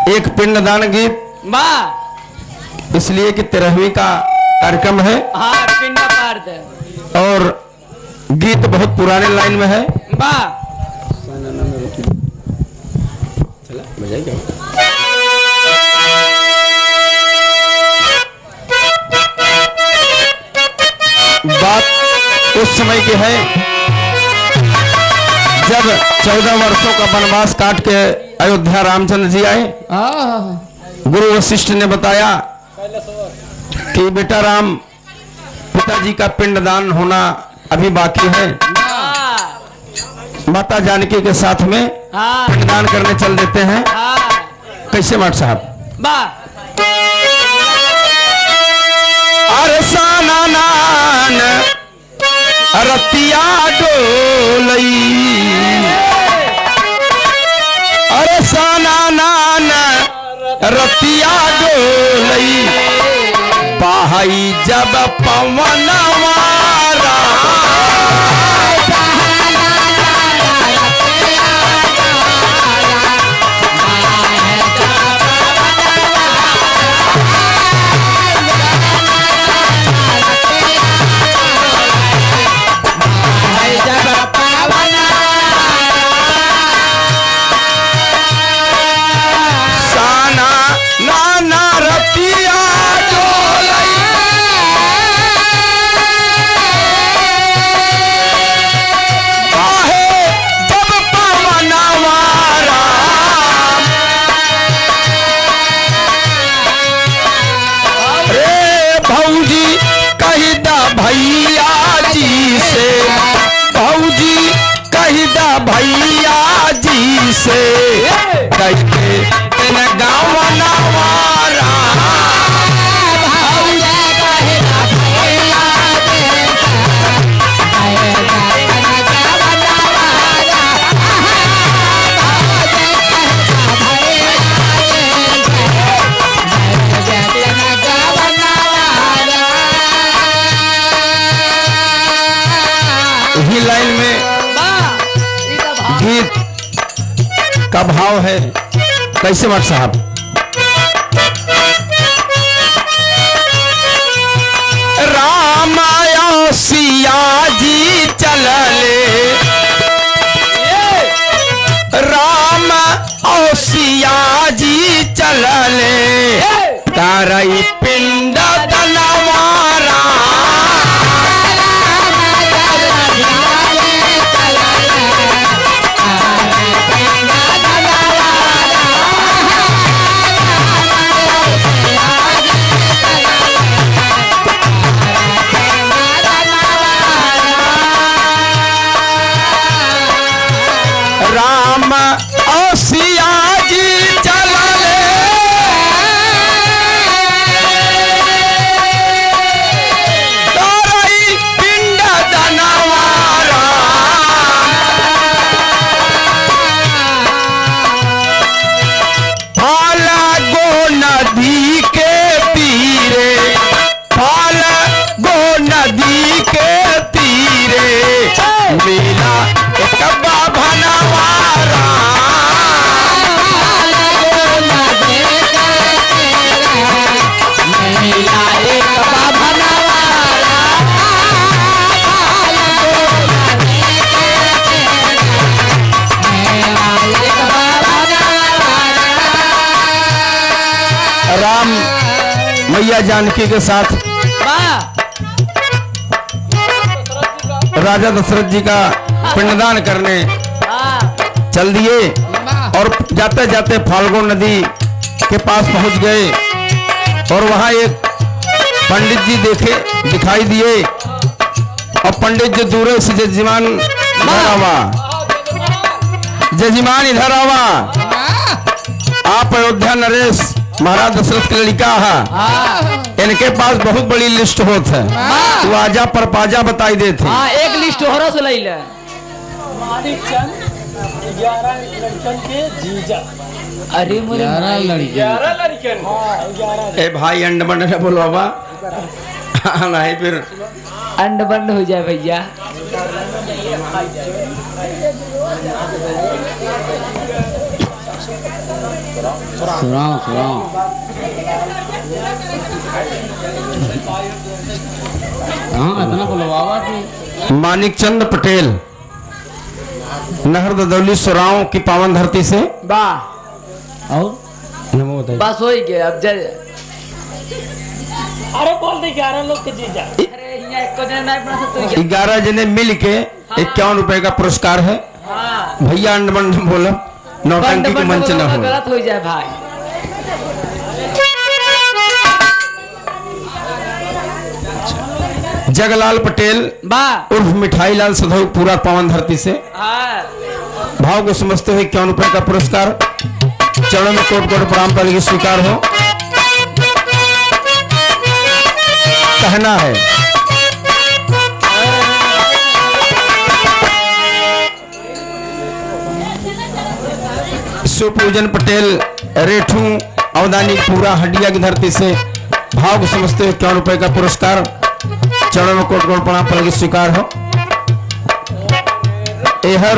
एक पिंडदान गीत वाह इसलिए कि 13वीं का कार्यक्रम है। हाँ पिंड पार्द और गीत बहुत पुराने लाइन में है। वाह बात उस समय की है जब 14 वर्षों का वनवास काट के अयोध्या रामचंद्र जी आए। गुरु वशिष्ठ ने बताया कि बेटा राम, पिताजी का पिंडदान होना अभी बाकी है, माता जानकी के साथ में पिंडदान करने चल देते हैं। कैसे माट साहब? वाह अरसाना नान रतिया डोलई, अरसाना नान रतिया डोलई, बाहई जब पवन वारा, भैया जी से कहते तेन गाँव नवारा, इसी लाइन में गीत का भाव है। कैसे मत साहब? रामाया सिया जी चलले, राम और सिया जी चलले, तारई पिंड दनवारा, राम और सिया जी चलले, तारई पिंड दनवारा, फाल्गो नदी के तीरे, फाल्गो नदी के तीरे, मिला एक बाभनवारा, राम मैया जानकी के साथ राजा दशरथ जी का पिंडदान करने चल दिए और जाते जाते फाल्गु नदी के पास पहुंच गए और वहां एक पंडित जी दिखाई दिए और पंडित जी दूर से जजमान इधर आवा, जजमान इधर आवा, आप अयोध्या नरेश महाराज दशरथ के लड़का है, इनके पास बहुत बड़ी लिस्ट होत है, तो आजा पर पाजा बताई देते। एक लिस्ट हो से ले ले 11 लड़कन के जीजा। अरे मोरे 11 लड़कन। ए भाई अंड बंड ने बोलो बाबा नहीं फिर अंड बंड हो जाए भैया। सुनाओ सुनाओ। हाँ इतना बुलवावा थी। मानिक चंद पटेल नहर ददौली सुराव की पावन धरती से वाह और नमो दे। बस हो ही गया अब जय। अरे बोल दे 11 लोग के जीजा। अरे यहाँ एक को जन नहीं बना सकते क्या? 11 जने मिल के 51 रुपए का पुरस्कार है। हाँ भैया अंडमंड बोलो नौटंकी के मंच न हो। गलत हो जाए भाई। जगलाल पटेल वाह उर्फ मिठाई लाल सधौ पूरा पावन धरती से हाँ भाव को समझते हुए 51 रुपए का पुरस्कार चरणों में कोट कोट प्रणाम पहले की स्वीकार हो। कहना है सुपूजन पटेल रेठू अवदानी पूरा हड्डिया की धरती से भाव को समझते हुए 51 रुपए का पुरस्कार चरणों में कोट कोट प्रणाम पहले की स्वीकार हो। एहर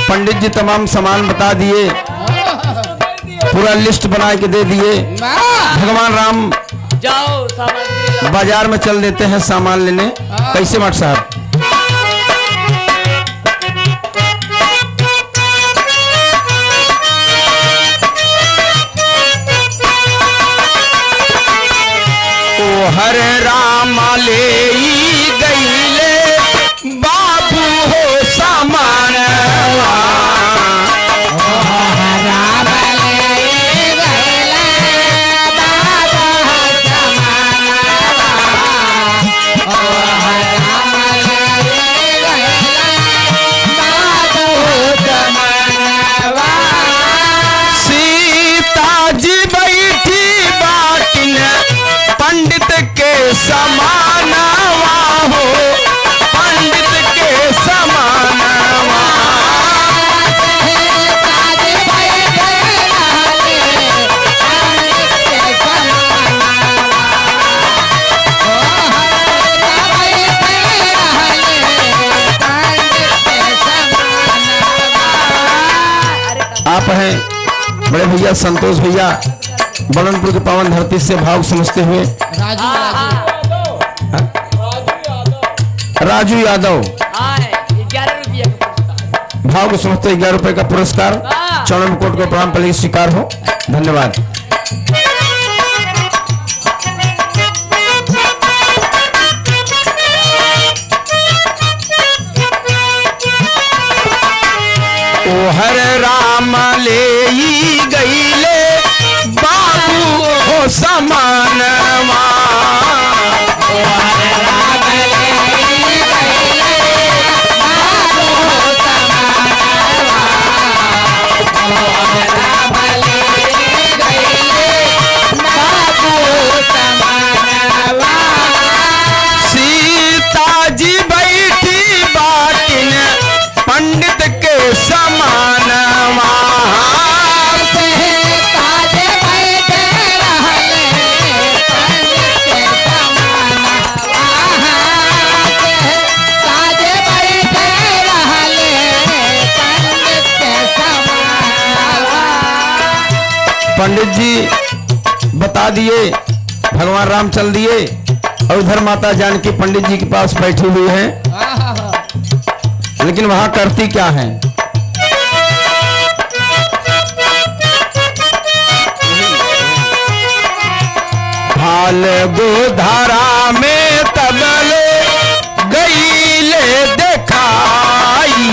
पंडित जी तमाम सामान बता दिए, पूरा लिस्ट बना के दे दिए। भगवान राम जाओ सामान बाजार में चल देते हैं सामान लेने। कैसे मठ साहब? ओ हरे राम ले गईले बाबू हो सामान समानवा हो पंडित के समानवा। आप हैं बड़े भैया संतोष भैया बलनपुर के पावन धरती से भाव समझते हुए राजू यादव 11 रुपया का पुरस्कार। भाव को समझते 11 रुपए का पुरस्कार चरणों में कोट को प्रणाम पहले स्वीकार हो। धन्यवाद। ओ हरे राम ले गईले बाबू हो समानवा। सीताजी बैठी बाटिन पंडित के समानवा। पंडित जी बता दिए, भगवान राम चल दिए और उधर माता जानकी पंडित जी के पास बैठी हुई हैं, लेकिन वहां करती क्या है? फाल्गु धारा में तबले गईले देखाई।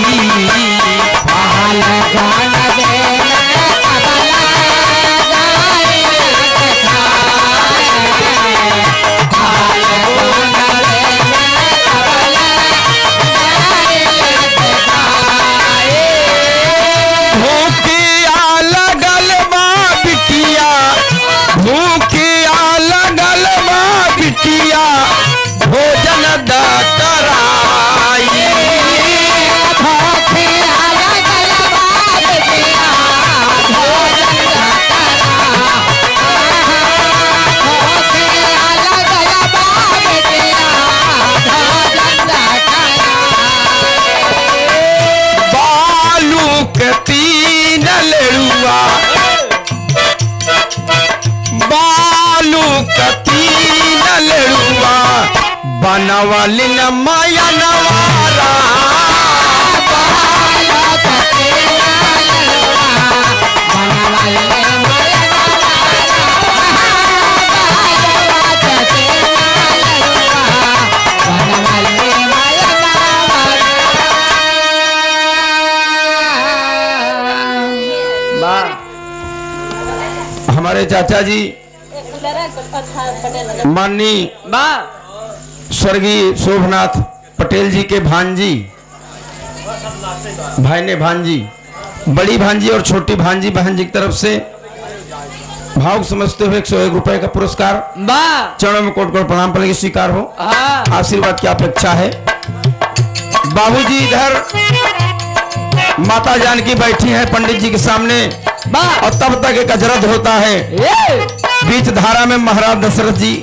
भूखिया लगल बा बिटिया बनवाली न माया नवारा वाह हमारे चाचा जी माननीय वाह स्वर्गीय शोभनाथ पटेल जी के भांजी भाई ने भांजी बड़ी भांजी और छोटी भांजी बहन जी की तरफ से भाव समझते हुए 101 रुपए का पुरस्कार वाह चरणों में कोट कोट प्रणाम पड़ेगी स्वीकार हो हाँ आशीर्वाद की अपेक्षा है। बाबूजी इधर माता जानकी बैठी हैं पंडित जी के सामने वाह और तब तक एक अजरद होता है ये बीच धारा में महाराज दशरथ जी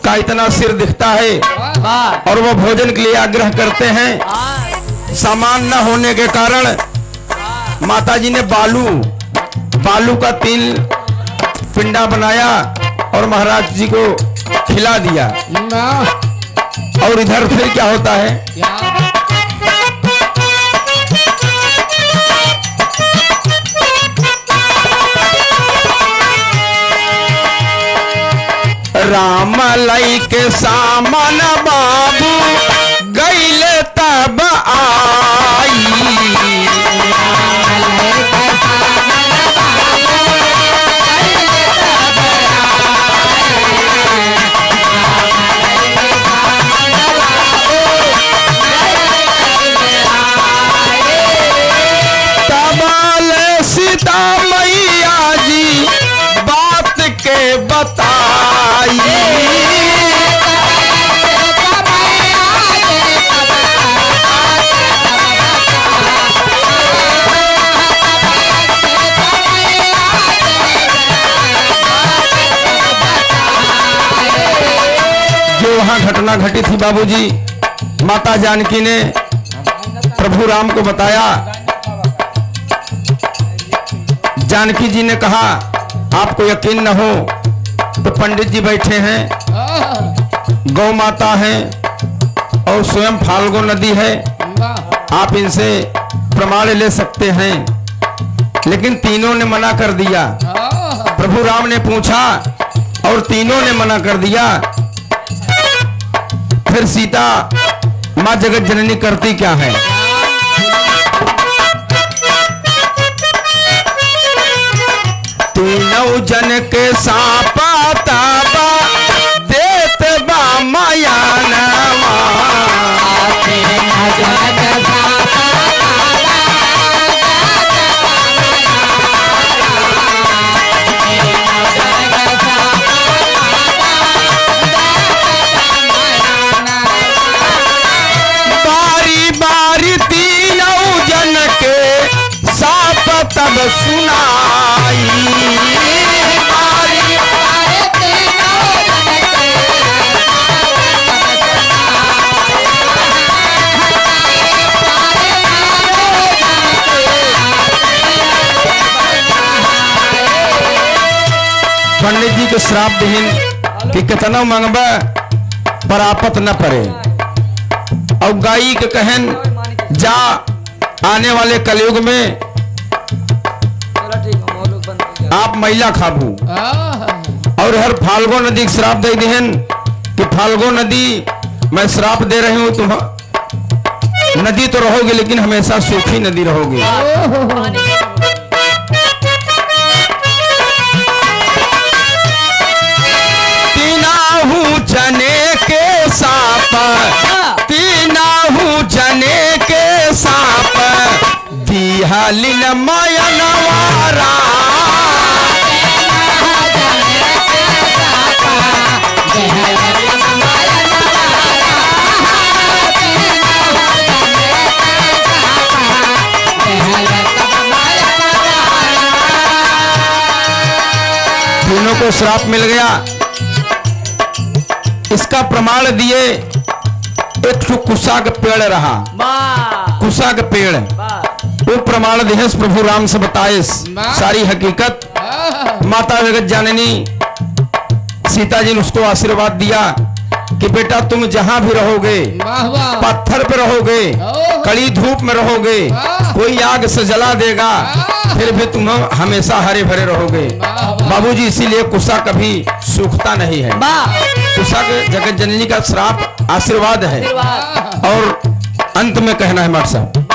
का इतना सिर दिखता है वाह और वो भोजन के लिए आग्रह करते हैं। हाँ सामान न होने के कारण माता जी ने बालू का 3 पिंडा बनाया और महाराज जी को खिला दिया। और इधर फिर क्या होता है राम लई के सामान बाबू गईले तब आई तबाल सीता मैया जी बात के बताई जो वहां घटना घटी थी बाबूजी माता जानकी ने प्रभु राम को बताया। जानकी जी ने कहा आपको यकीन न हो तो पंडित जी बैठे हैं, गौ माता है और स्वयं फाल्गु नदी है, आप इनसे प्रमाण ले सकते हैं। लेकिन तीनों ने मना कर दिया। प्रभु राम ने पूछा और तीनों ने मना कर दिया। फिर सीता मां जगत जननी करती क्या है? तीनों जन के सापा ताबा देत बा माया नवा बारी बारी तीनों जन के साप तब सुनाई पंडित जी के श्राप दीन कि कितना मंगबा पर आपत न पड़े। और गाई के कहन जा आने वाले कलयुग में आप महिला खाबू। और हर फाल्गु नदी के श्राप दे दिहन कि फाल्गु नदी मैं श्राप दे रही हूं, तुम नदी तो रहोगे लेकिन हमेशा सूखी नदी रहोगे। जने के साप तीनाहू जने के साप दिहालिन माया नवारा तीनों को श्राप मिल गया। इसका प्रमाण दिए एक कुसा का पेड़ रहा, कुसा का पेड़ वो प्रमाण दिए प्रभु राम से बताए सारी हकीकत। माता जगत जननी सीता जी ने उसको आशीर्वाद दिया कि बेटा तुम जहां भी रहोगे, वाह वाह पत्थर पे रहोगे, कड़ी धूप में रहोगे, कोई आग से जला देगा, फिर भी तुम हमेशा हरे भरे रहोगे। बाबूजी इसीलिए कुशा कभी सूखता नहीं है। वाह कुशा के जगत जननी का श्राप आशीर्वाद है। आशीर्वाद। और अंत में कहना है मार साहब,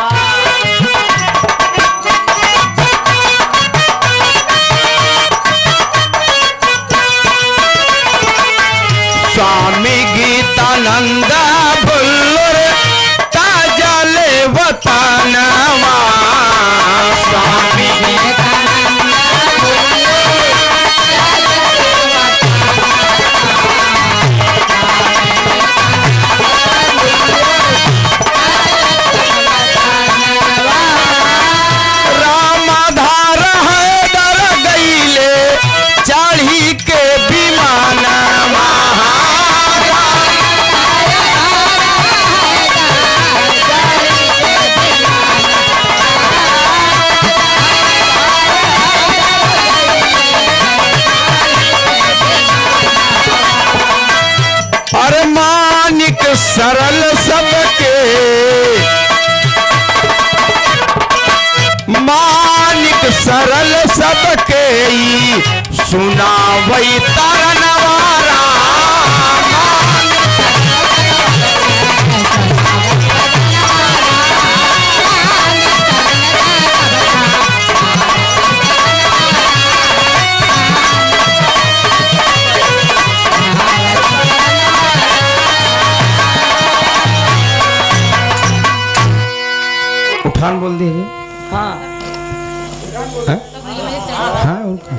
स्वामी गीतानंद बुल्लुर ताजले वतनवा, स्वामी रामाधार है डर गईले चाढ़ी के विमानवा, अरे मानिक सरल सबके, मानिक सरल सबके ई सुनावई तरनवारा, उठान बोल दीजिए। हाँ हाँ? हाँ उनका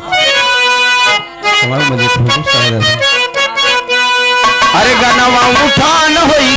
हमारा मजे तो अरे गाना उठान होई